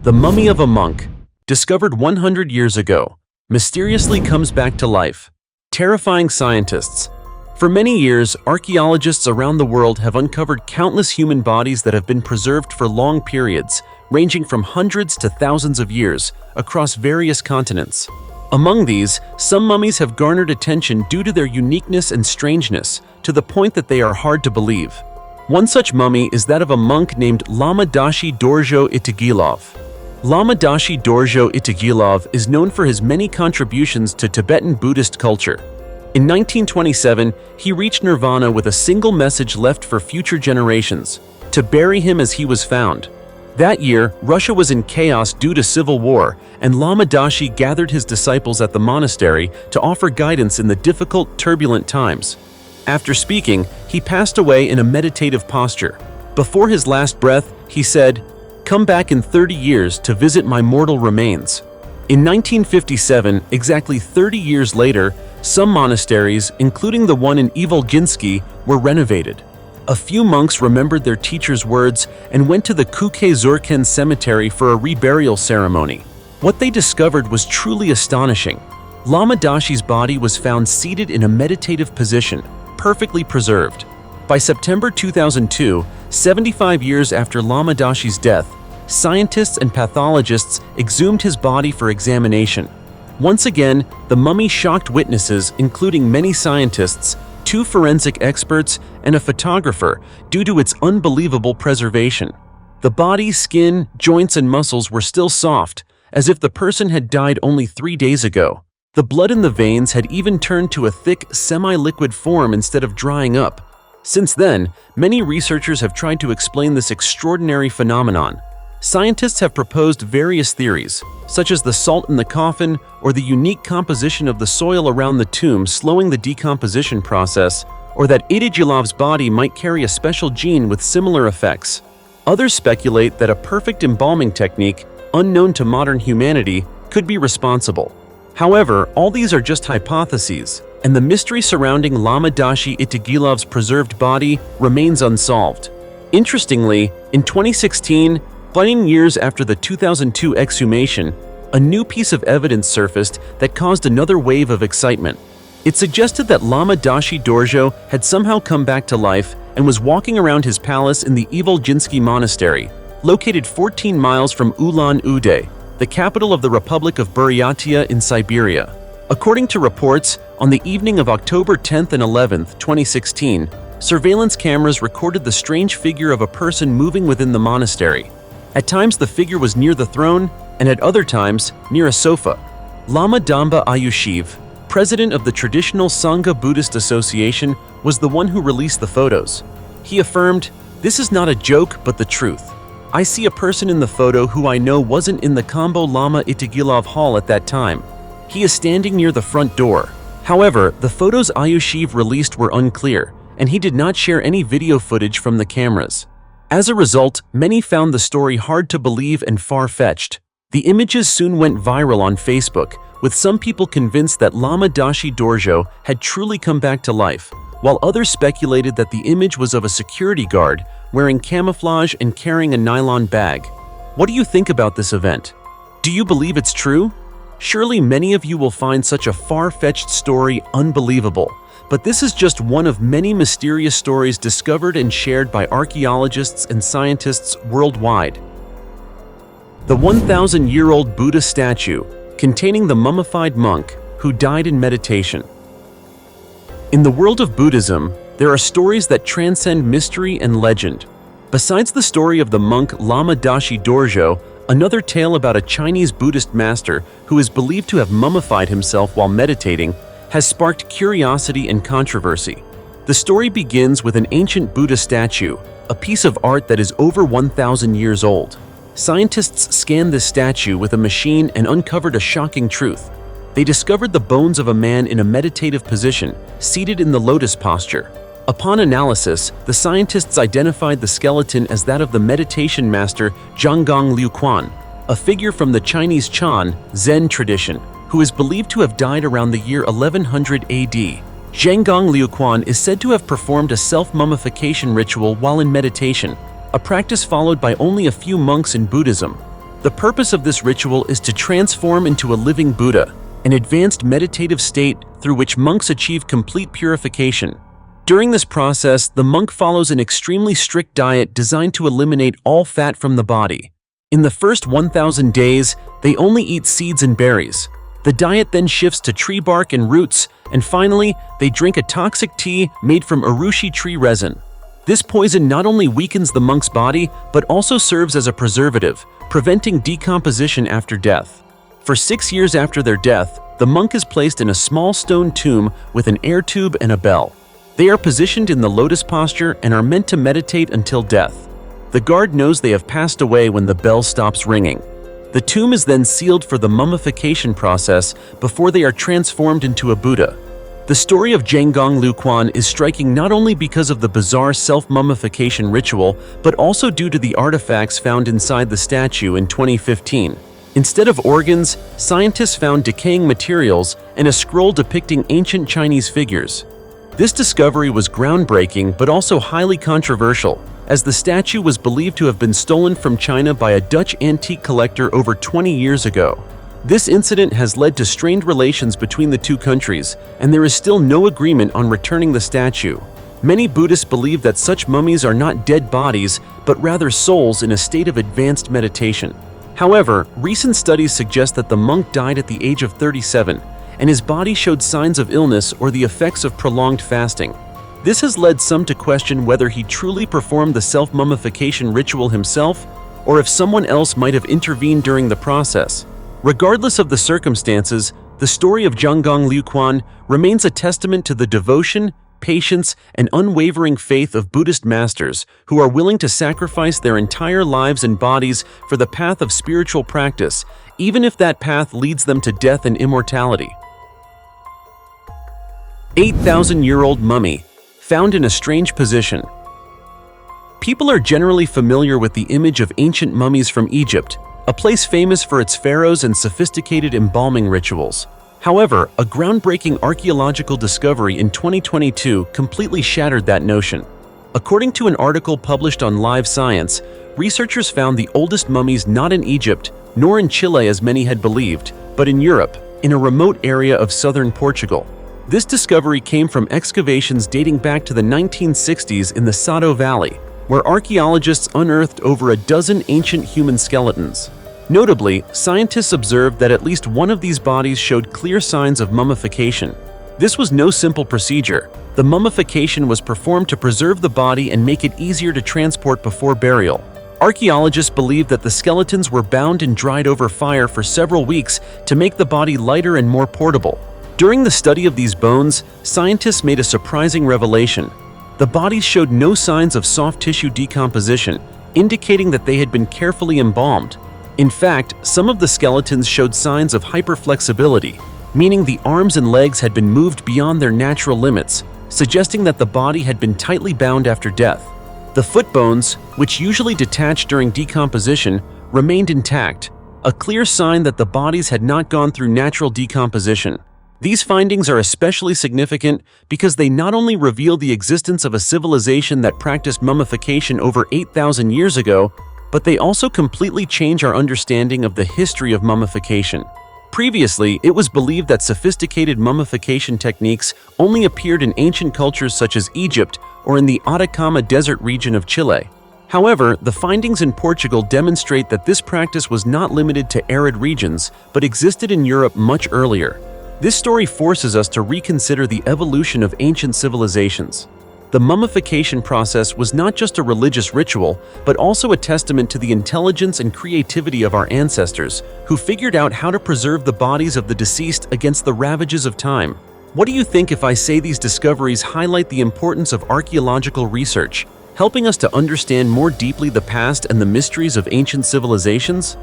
The mummy of a monk, discovered 100 years ago, mysteriously comes back to life, terrifying scientists. For many years, archaeologists around the world have uncovered countless human bodies that have been preserved for long periods, ranging from hundreds to thousands of years, across various continents. Among these, some mummies have garnered attention due to their uniqueness and strangeness, to the point that they are hard to believe. One such mummy is that of a monk named Lama Dashi Dorzho Itigilov. Lama Dashi Dorzho Itigilov is known for his many contributions to Tibetan Buddhist culture. In 1927, he reached Nirvana with a single message left for future generations: to bury him as he was found. That year, Russia was in chaos due to civil war, and Lama Dashi gathered his disciples at the monastery to offer guidance in the difficult, turbulent times. After speaking, he passed away in a meditative posture. Before his last breath, he said, "Come back in 30 years to visit my mortal remains." In 1957, exactly 30 years later, some monasteries, including the one in Ivolginsky, were renovated. A few monks remembered their teacher's words and went to the Khukhe-Zurkhen cemetery for a reburial ceremony. What they discovered was truly astonishing. Lama Dashi's body was found seated in a meditative position, perfectly preserved. By September 2002, 75 years after Lama Dashi's death, scientists and pathologists exhumed his body for examination. Once again, the mummy shocked witnesses, including many scientists, 2 forensic experts, and a photographer, due to its unbelievable preservation. The body, skin, joints, and muscles were still soft, as if the person had died only 3 days ago. The blood in the veins had even turned to a thick, semi-liquid form instead of drying up. Since then, many researchers have tried to explain this extraordinary phenomenon. Scientists have proposed various theories, such as the salt in the coffin or the unique composition of the soil around the tomb slowing the decomposition process, or that Yde Girl's body might carry a special gene with similar effects. Others speculate that a perfect embalming technique, unknown to modern humanity, could be responsible. However, all these are just hypotheses, and the mystery surrounding Lama Dashi Itigilov's preserved body remains unsolved. Interestingly, in 2016, 20 years after the 2002 exhumation, a new piece of evidence surfaced that caused another wave of excitement. It suggested that Lama Dashi Dorzho had somehow come back to life and was walking around his palace in the Ivolginsky monastery, located 14 miles from Ulan-Ude, the capital of the Republic of Buryatia in Siberia. According to reports, on the evening of October 10th and 11th, 2016, surveillance cameras recorded the strange figure of a person moving within the monastery. At times the figure was near the throne, and at other times, near a sofa. Lama Damba Ayushiv, president of the traditional Sangha Buddhist Association, was the one who released the photos. He affirmed, "This is not a joke, but the truth. I see a person in the photo who I know wasn't in the Kambo Lama Itigilov hall at that time. He is standing near the front door." However, the photos Ayushiv released were unclear, and he did not share any video footage from the cameras. As a result, many found the story hard to believe and far-fetched. The images soon went viral on Facebook, with some people convinced that Lama Dashi Dorzho had truly come back to life, while others speculated that the image was of a security guard wearing camouflage and carrying a nylon bag. What do you think about this event? Do you believe it's true? Surely many of you will find such a far-fetched story unbelievable. But this is just one of many mysterious stories discovered and shared by archaeologists and scientists worldwide. The 1,000-year-old Buddha statue, containing the mummified monk who died in meditation. In the world of Buddhism, there are stories that transcend mystery and legend. Besides the story of the monk Lama Dashi Dorzho, another tale about a Chinese Buddhist master who is believed to have mummified himself while meditating has sparked curiosity and controversy. The story begins with an ancient Buddha statue, a piece of art that is over 1,000 years old. Scientists scanned this statue with a machine and uncovered a shocking truth. They discovered the bones of a man in a meditative position, seated in the lotus posture. Upon analysis, the scientists identified the skeleton as that of the meditation master Zhanggang Liuquan, a figure from the Chinese Chan Zen tradition, who is believed to have died around the year 1100 AD. Zhanggang Liuquan is said to have performed a self-mummification ritual while in meditation, a practice followed by only a few monks in Buddhism. The purpose of this ritual is to transform into a living Buddha, an advanced meditative state through which monks achieve complete purification. During this process, the monk follows an extremely strict diet designed to eliminate all fat from the body. In the first 1,000 days, they only eat seeds and berries. The diet then shifts to tree bark and roots, and finally, they drink a toxic tea made from urushi tree resin. This poison not only weakens the monk's body, but also serves as a preservative, preventing decomposition after death. For 6 years after their death, the monk is placed in a small stone tomb with an air tube and a bell. They are positioned in the lotus posture and are meant to meditate until death. The guard knows they have passed away when the bell stops ringing. The tomb is then sealed for the mummification process before they are transformed into a Buddha. The story of Zhenggong Luquan is striking not only because of the bizarre self-mummification ritual, but also due to the artifacts found inside the statue in 2015. Instead of organs, scientists found decaying materials and a scroll depicting ancient Chinese figures. This discovery was groundbreaking but also highly controversial, as the statue was believed to have been stolen from China by a Dutch antique collector over 20 years ago. This incident has led to strained relations between the two countries, and there is still no agreement on returning the statue. Many Buddhists believe that such mummies are not dead bodies, but rather souls in a state of advanced meditation. However, recent studies suggest that the monk died at the age of 37, and his body showed signs of illness or the effects of prolonged fasting. This has led some to question whether he truly performed the self-mummification ritual himself, or if someone else might have intervened during the process. Regardless of the circumstances, the story of Zhenggong Luquan remains a testament to the devotion, patience, and unwavering faith of Buddhist masters who are willing to sacrifice their entire lives and bodies for the path of spiritual practice, even if that path leads them to death and immortality. 8,000-year-old mummy, found in a strange position. People are generally familiar with the image of ancient mummies from Egypt, a place famous for its pharaohs and sophisticated embalming rituals. However, a groundbreaking archaeological discovery in 2022 completely shattered that notion. According to an article published on Live Science, researchers found the oldest mummies not in Egypt, nor in Chile as many had believed, but in Europe, in a remote area of southern Portugal. This discovery came from excavations dating back to the 1960s in the Sado Valley, where archaeologists unearthed over a dozen ancient human skeletons. Notably, scientists observed that at least one of these bodies showed clear signs of mummification. This was no simple procedure. The mummification was performed to preserve the body and make it easier to transport before burial. Archaeologists believe that the skeletons were bound and dried over fire for several weeks to make the body lighter and more portable. During the study of these bones, scientists made a surprising revelation. The bodies showed no signs of soft tissue decomposition, indicating that they had been carefully embalmed. In fact, some of the skeletons showed signs of hyperflexibility, meaning the arms and legs had been moved beyond their natural limits, suggesting that the body had been tightly bound after death. The foot bones, which usually detach during decomposition, remained intact, a clear sign that the bodies had not gone through natural decomposition. These findings are especially significant because they not only reveal the existence of a civilization that practiced mummification over 8,000 years ago, but they also completely change our understanding of the history of mummification. Previously, it was believed that sophisticated mummification techniques only appeared in ancient cultures such as Egypt or in the Atacama Desert region of Chile. However, the findings in Portugal demonstrate that this practice was not limited to arid regions, but existed in Europe much earlier. This story forces us to reconsider the evolution of ancient civilizations. The mummification process was not just a religious ritual, but also a testament to the intelligence and creativity of our ancestors, who figured out how to preserve the bodies of the deceased against the ravages of time. What do you think if I say these discoveries highlight the importance of archaeological research, helping us to understand more deeply the past and the mysteries of ancient civilizations?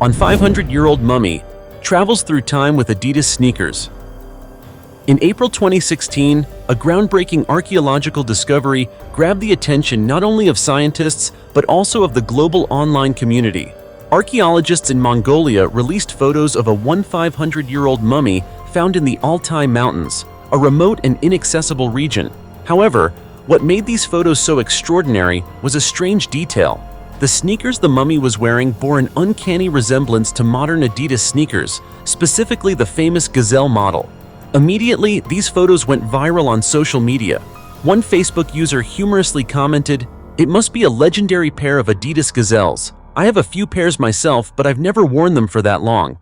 On 500-year-old mummy, travels through time with Adidas sneakers. In April 2016, a groundbreaking archaeological discovery grabbed the attention not only of scientists, but also of the global online community. Archaeologists in Mongolia released photos of a 500-year-old mummy found in the Altai Mountains, a remote and inaccessible region. However, what made these photos so extraordinary was a strange detail. The sneakers the mummy was wearing bore an uncanny resemblance to modern Adidas sneakers, specifically the famous Gazelle model. Immediately, these photos went viral on social media. One Facebook user humorously commented, "It must be a legendary pair of Adidas Gazelles. I have a few pairs myself, but I've never worn them for that long."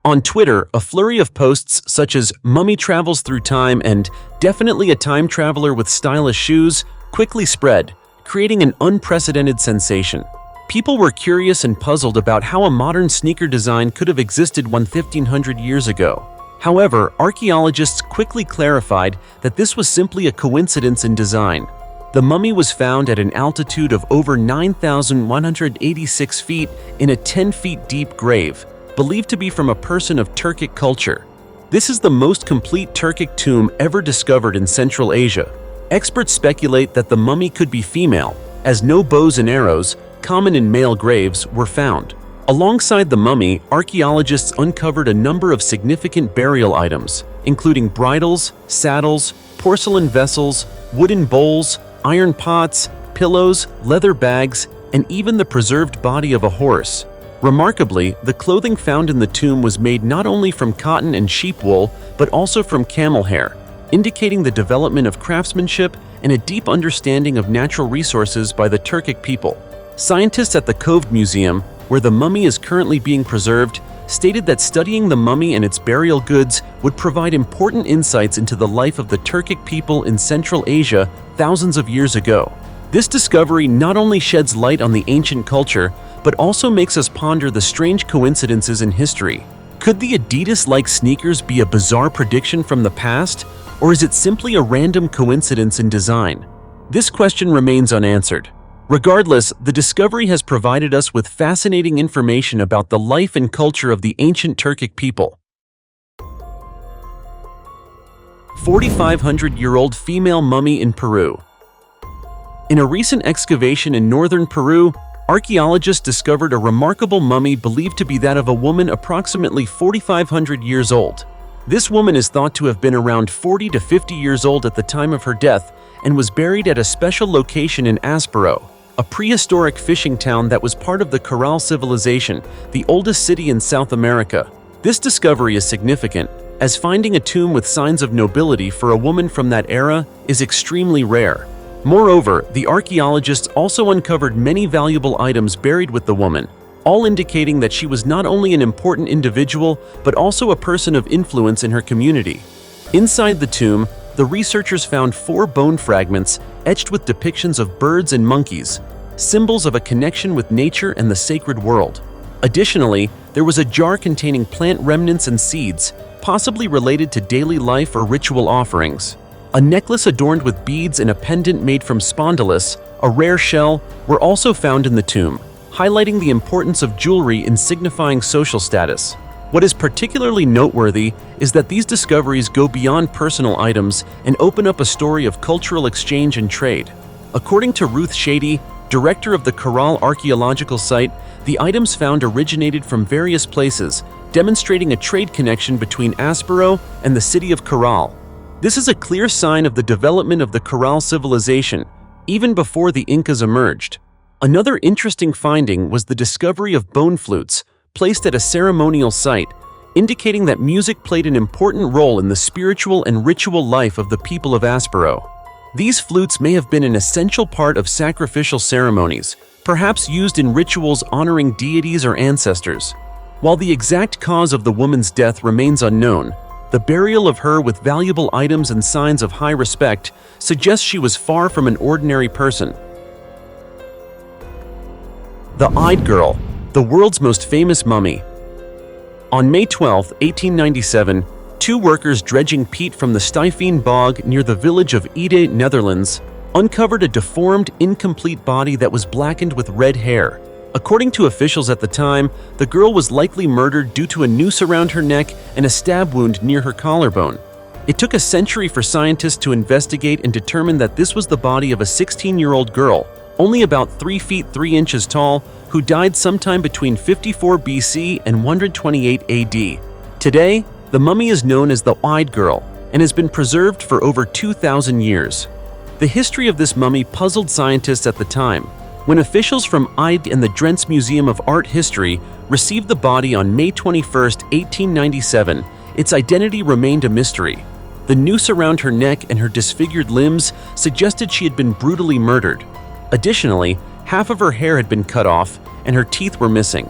On Twitter, a flurry of posts such as "Mummy travels through time" and "Definitely a time traveler with stylish shoes" quickly spread, creating an unprecedented sensation. People were curious and puzzled about how a modern sneaker design could have existed 1,500 years ago. However, archaeologists quickly clarified that this was simply a coincidence in design. The mummy was found at an altitude of over 9,186 feet in a 10 feet deep grave, believed to be from a person of Turkic culture. This is the most complete Turkic tomb ever discovered in Central Asia. Experts speculate that the mummy could be female, as no bows and arrows, common in male graves, were found. Alongside the mummy, archaeologists uncovered a number of significant burial items, including bridles, saddles, porcelain vessels, wooden bowls, iron pots, pillows, leather bags, and even the preserved body of a horse. Remarkably, the clothing found in the tomb was made not only from cotton and sheep wool, but also from camel hair, indicating the development of craftsmanship and a deep understanding of natural resources by the Turkic people. Scientists at the Khukhe Museum, where the mummy is currently being preserved, stated that studying the mummy and its burial goods would provide important insights into the life of the Turkic people in Central Asia thousands of years ago. This discovery not only sheds light on the ancient culture, but also makes us ponder the strange coincidences in history. Could the Adidas-like sneakers be a bizarre prediction from the past, or is it simply a random coincidence in design? This question remains unanswered. Regardless, the discovery has provided us with fascinating information about the life and culture of the ancient Turkic people. 4,500-year-old female mummy in Peru. In a recent excavation in northern Peru, archaeologists discovered a remarkable mummy believed to be that of a woman approximately 4,500 years old. This woman is thought to have been around 40 to 50 years old at the time of her death and was buried at a special location in Aspero, a prehistoric fishing town that was part of the Coral civilization, the oldest city in South America. This discovery is significant, as finding a tomb with signs of nobility for a woman from that era is extremely rare. Moreover, the archaeologists also uncovered many valuable items buried with the woman, all indicating that she was not only an important individual, but also a person of influence in her community. Inside the tomb, the researchers found 4 bone fragments etched with depictions of birds and monkeys, symbols of a connection with nature and the sacred world. Additionally, there was a jar containing plant remnants and seeds, possibly related to daily life or ritual offerings. A necklace adorned with beads and a pendant made from spondylus, a rare shell, were also found in the tomb, highlighting the importance of jewelry in signifying social status. What is particularly noteworthy is that these discoveries go beyond personal items and open up a story of cultural exchange and trade. According to Ruth Shady, director of the Coral archaeological site, the items found originated from various places, demonstrating a trade connection between Aspero and the city of Coral. This is a clear sign of the development of the Coral civilization, even before the Incas emerged. Another interesting finding was the discovery of bone flutes, placed at a ceremonial site, indicating that music played an important role in the spiritual and ritual life of the people of Aspero. These flutes may have been an essential part of sacrificial ceremonies, perhaps used in rituals honoring deities or ancestors. While the exact cause of the woman's death remains unknown, the burial of her with valuable items and signs of high respect suggests she was far from an ordinary person. The Yde Girl, the world's most famous mummy. On May 12, 1897, 2 workers dredging peat from the Stuyvesant bog near the village of Yde, Netherlands, uncovered a deformed, incomplete body that was blackened with red hair. According to officials at the time, the girl was likely murdered due to a noose around her neck and a stab wound near her collarbone. It took a century for scientists to investigate and determine that this was the body of a 16-year-old girl, only about 3 feet 3 inches tall, who died sometime between 54 BC and 128 AD. Today, the mummy is known as the Yde Girl and has been preserved for over 2,000 years. The history of this mummy puzzled scientists at the time. When officials from Yde and the Drents Museum of Art History received the body on May 21, 1897, its identity remained a mystery. The noose around her neck and her disfigured limbs suggested she had been brutally murdered. Additionally, half of her hair had been cut off and her teeth were missing.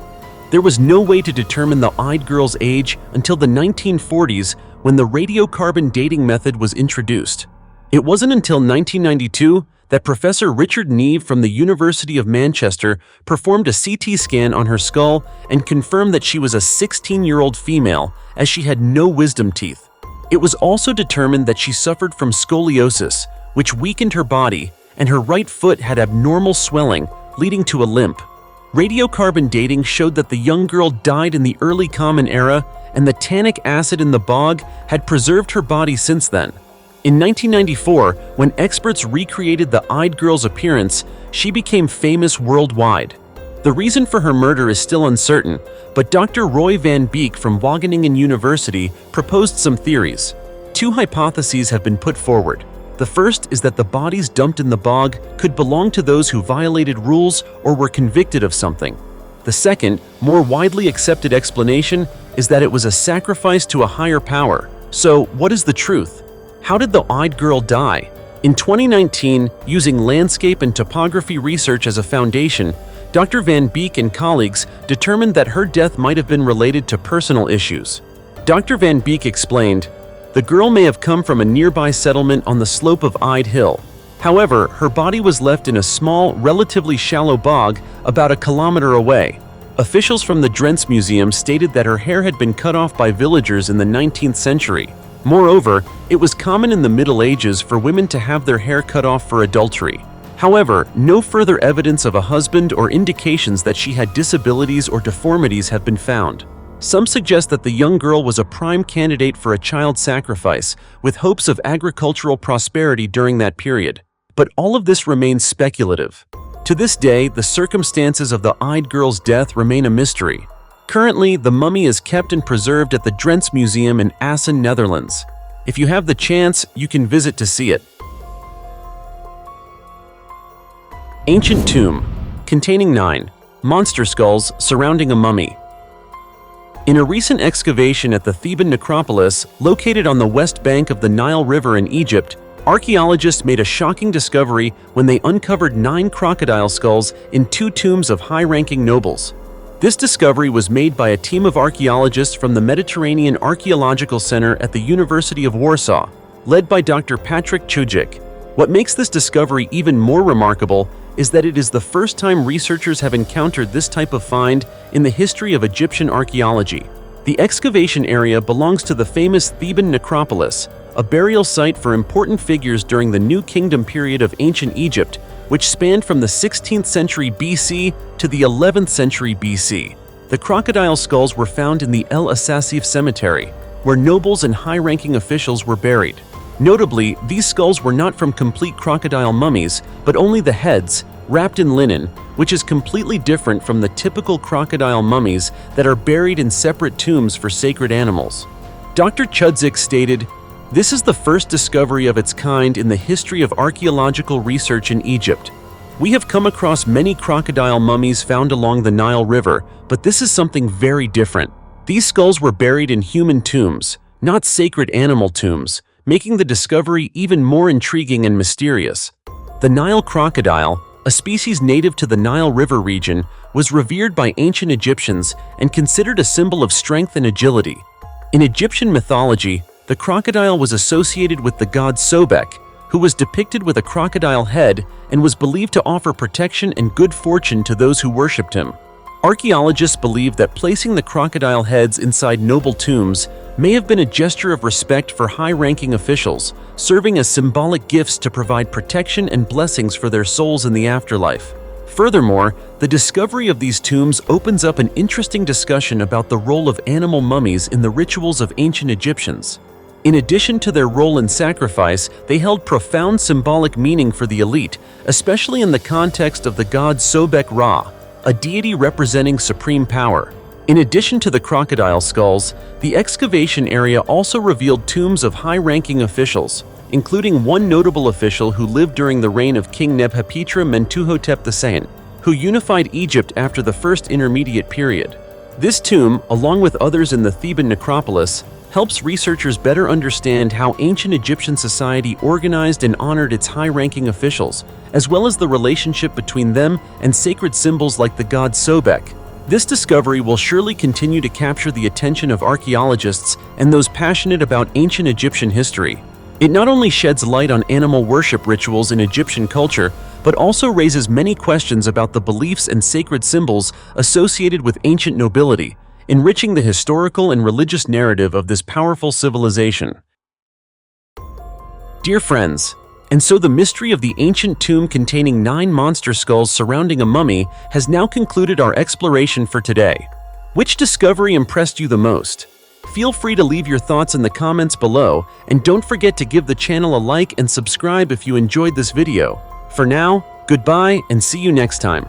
There was no way to determine the Yde Girl's age until the 1940s when the radiocarbon dating method was introduced. It wasn't until 1992 that Professor Richard Neve from the University of Manchester performed a CT scan on her skull and confirmed that she was a 16-year-old female, as she had no wisdom teeth. It was also determined that she suffered from scoliosis, which weakened her body, and her right foot had abnormal swelling, leading to a limp. Radiocarbon dating showed that the young girl died in the early Common Era, and the tannic acid in the bog had preserved her body since then. In 1994, when experts recreated the Yde Girl's appearance, she became famous worldwide. The reason for her murder is still uncertain, but Dr. Roy van Beek from Wageningen University proposed some theories. Two hypotheses have been put forward. The first is that the bodies dumped in the bog could belong to those who violated rules or were convicted of something. The second, more widely accepted explanation is that it was a sacrifice to a higher power. So, what is the truth? How did the Yde Girl die? In 2019, using landscape and topography research as a foundation, Dr. Van Beek and colleagues determined that her death might have been related to personal issues. Dr. Van Beek explained, "The girl may have come from a nearby settlement on the slope of Yde Hill. However, her body was left in a small, relatively shallow bog about a kilometer away." Officials from the Drents Museum stated that her hair had been cut off by villagers in the 19th century. Moreover, it was common in the Middle Ages for women to have their hair cut off for adultery. However, no further evidence of a husband or indications that she had disabilities or deformities have been found. Some suggest that the young girl was a prime candidate for a child sacrifice, with hopes of agricultural prosperity during that period. But all of this remains speculative. To this day, the circumstances of the Yde Girl's death remain a mystery. Currently, the mummy is kept and preserved at the Drents Museum in Assen, Netherlands. If you have the chance, you can visit to see it. Ancient tomb, containing 9 monster skulls surrounding a mummy. In a recent excavation at the Theban necropolis, located on the west bank of the Nile River in Egypt, archaeologists made a shocking discovery when they uncovered 9 crocodile skulls in 2 tombs of high-ranking nobles. This discovery was made by a team of archaeologists from the Mediterranean Archaeological Center at the University of Warsaw, led by Dr. Patrick Chujik. What makes this discovery even more remarkable is that it is the first time researchers have encountered this type of find in the history of Egyptian archaeology. The excavation area belongs to the famous Theban necropolis, a burial site for important figures during the New Kingdom period of ancient Egypt, which spanned from the 16th century BC to the 11th century BC. The crocodile skulls were found in the El Asasif cemetery, where nobles and high-ranking officials were buried. Notably, these skulls were not from complete crocodile mummies, but only the heads, wrapped in linen, which is completely different from the typical crocodile mummies that are buried in separate tombs for sacred animals. Dr. Chudzik stated, "This is the first discovery of its kind in the history of archaeological research in Egypt. We have come across many crocodile mummies found along the Nile River, but this is something very different. These skulls were buried in human tombs, not sacred animal tombs, making the discovery even more intriguing and mysterious." The Nile crocodile, a species native to the Nile River region, was revered by ancient Egyptians and considered a symbol of strength and agility. In Egyptian mythology, the crocodile was associated with the god Sobek, who was depicted with a crocodile head and was believed to offer protection and good fortune to those who worshipped him. Archaeologists believe that placing the crocodile heads inside noble tombs may have been a gesture of respect for high-ranking officials, serving as symbolic gifts to provide protection and blessings for their souls in the afterlife. Furthermore, the discovery of these tombs opens up an interesting discussion about the role of animal mummies in the rituals of ancient Egyptians. In addition to their role in sacrifice, they held profound symbolic meaning for the elite, especially in the context of the god Sobek Ra, a deity representing supreme power. In addition to the crocodile skulls, the excavation area also revealed tombs of high-ranking officials, including one notable official who lived during the reign of King Nebhapitra Mentuhotep II. who unified Egypt after the First Intermediate Period. This tomb, along with others in the Theban necropolis, helps researchers better understand how ancient Egyptian society organized and honored its high-ranking officials, as well as the relationship between them and sacred symbols like the god Sobek. This discovery will surely continue to capture the attention of archaeologists and those passionate about ancient Egyptian history. It not only sheds light on animal worship rituals in Egyptian culture, but also raises many questions about the beliefs and sacred symbols associated with ancient nobility, enriching the historical and religious narrative of this powerful civilization. Dear friends, and so the mystery of the ancient tomb containing 9 monster skulls surrounding a mummy has now concluded our exploration for today. Which discovery impressed you the most? Feel free to leave your thoughts in the comments below, and don't forget to give the channel a like and subscribe if you enjoyed this video. For now, goodbye and see you next time.